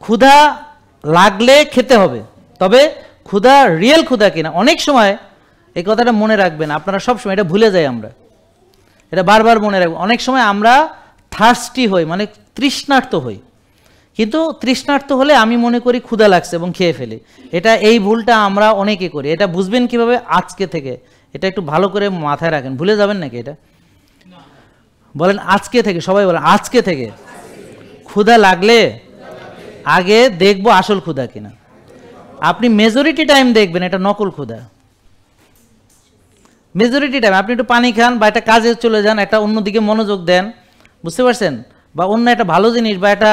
ক্ষুধা লাগলে খেতে হবে, তবে ক্ষুধা রিয়েল ক্ষুধা কিনা। অনেক সময় এই কথাটা মনে রাখবেন আপনারা, সব সময় এটা ভুলে যাই আমরা, এটা বারবার মনে রাখবেন। অনেক সময় আমরা থার্স্টি হই, মানে তৃষ্ণার্ত হই, কিন্তু তৃষ্ণার্ত হলে আমি মনে করি ক্ষুধা লাগছে এবং খেয়ে ফেলি। এই ভুলটা আমরা অনেকে করি। এটা বুঝবেন কিভাবে? আজকে থেকে এটা একটু ভালো করে মাথায় রাখেন, ভুলে যাবেন নাকি এটা? বলেন আজকে থেকে, সবাই বলেন আজকে থেকে। ক্ষুধা লাগলে আগে দেখবো আসল ক্ষুধা কিনা। আপনি মেজরিটি টাইম দেখবেন এটা নকল ক্ষুধা। মেজরিটি টাইম আপনি একটু পানি খান বা একটা কাজে চলে যান, একটা অন্যদিকে মনোযোগ দেন, বুঝতে পারছেন? বা অন্য একটা ভালো জিনিস বা একটা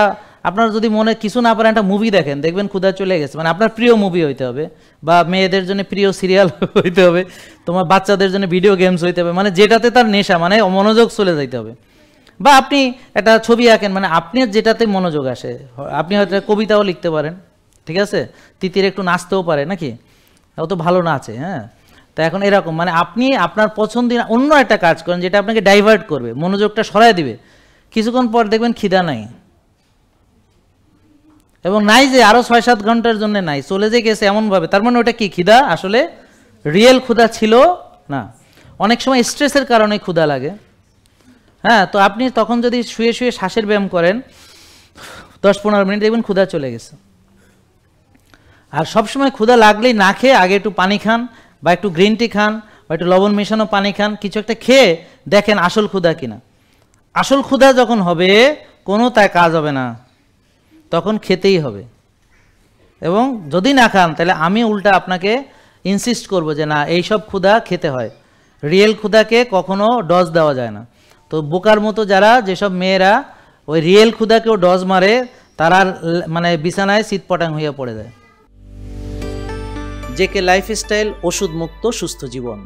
আপনার যদি মনে কিছু না পারেন একটা মুভি দেখেন, দেখবেন ক্ষুধা চলে গেছে। মানে আপনার প্রিয় মুভি হইতে হবে, বা মেয়েদের জন্য প্রিয় সিরিয়াল হইতে হবে, তোমার বাচ্চাদের জন্য ভিডিও গেমস হইতে হবে, মানে যেটাতে তার নেশা, মানে মনোযোগ চলে যাইতে হবে। বা আপনি একটা ছবি আঁকেন, মানে আপনার যেটাতে মনোযোগ আসে। আপনি হয়তো কবিতাও লিখতে পারেন, ঠিক আছে, তিতির একটু নাচতেও পারে নাকি, ও তো ভালো নাচে, হ্যাঁ। তা এখন এরকম মানে আপনি আপনার পছন্দের অন্য একটা কাজ করেন যেটা আপনাকে ডাইভার্ট করবে, মনোযোগটা সরায় দিবে। কিছুক্ষণ পর দেখবেন খিদা নাই, এবং নাই যে আরো 6-7 ঘন্টার জন্য নাই, চলে যে গেছে এমনভাবে, তার মানে ওটা কি ক্ষুধা আসলে রিয়েল ক্ষুধা ছিল না। অনেক সময় স্ট্রেসের কারণে ক্ষুধা লাগে, হ্যাঁ। তো আপনি তখন যদি শুয়ে শুয়ে শ্বাসের ব্যায়াম করেন 10-15 মিনিট, দেখবেন ক্ষুধা চলে গেছে। আর সবসময় ক্ষুধা লাগলেই না খেয়ে আগে একটু পানি খান, বা একটু গ্রিন টি খান, বা একটু লবণ মেশানো পানি খান, কিছু একটা খেয়ে দেখেন আসল ক্ষুধা কিনা। আসল ক্ষুধা যখন হবে কোনো তাই কাজ হবে না, তখন খেতেই হবে। এবং যদি না খান তাহলে আমি উল্টা আপনাকে ইনসিস্ট করব যে না, এইসব ক্ষুধা খেতে হয়, রিয়েল ক্ষুধাকে কখনো ডজ দেওয়া যায় না। তো বোকার মতো যারা, যেসব মেয়েরা ওই রিয়েল ক্ষুধাকেও ডজ মারে, তারা মানে বিছানায় চিৎপটাং হয়ে পড়ে যায়। জেকে লাইফস্টাইল, ওষুধ মুক্ত সুস্থ জীবন।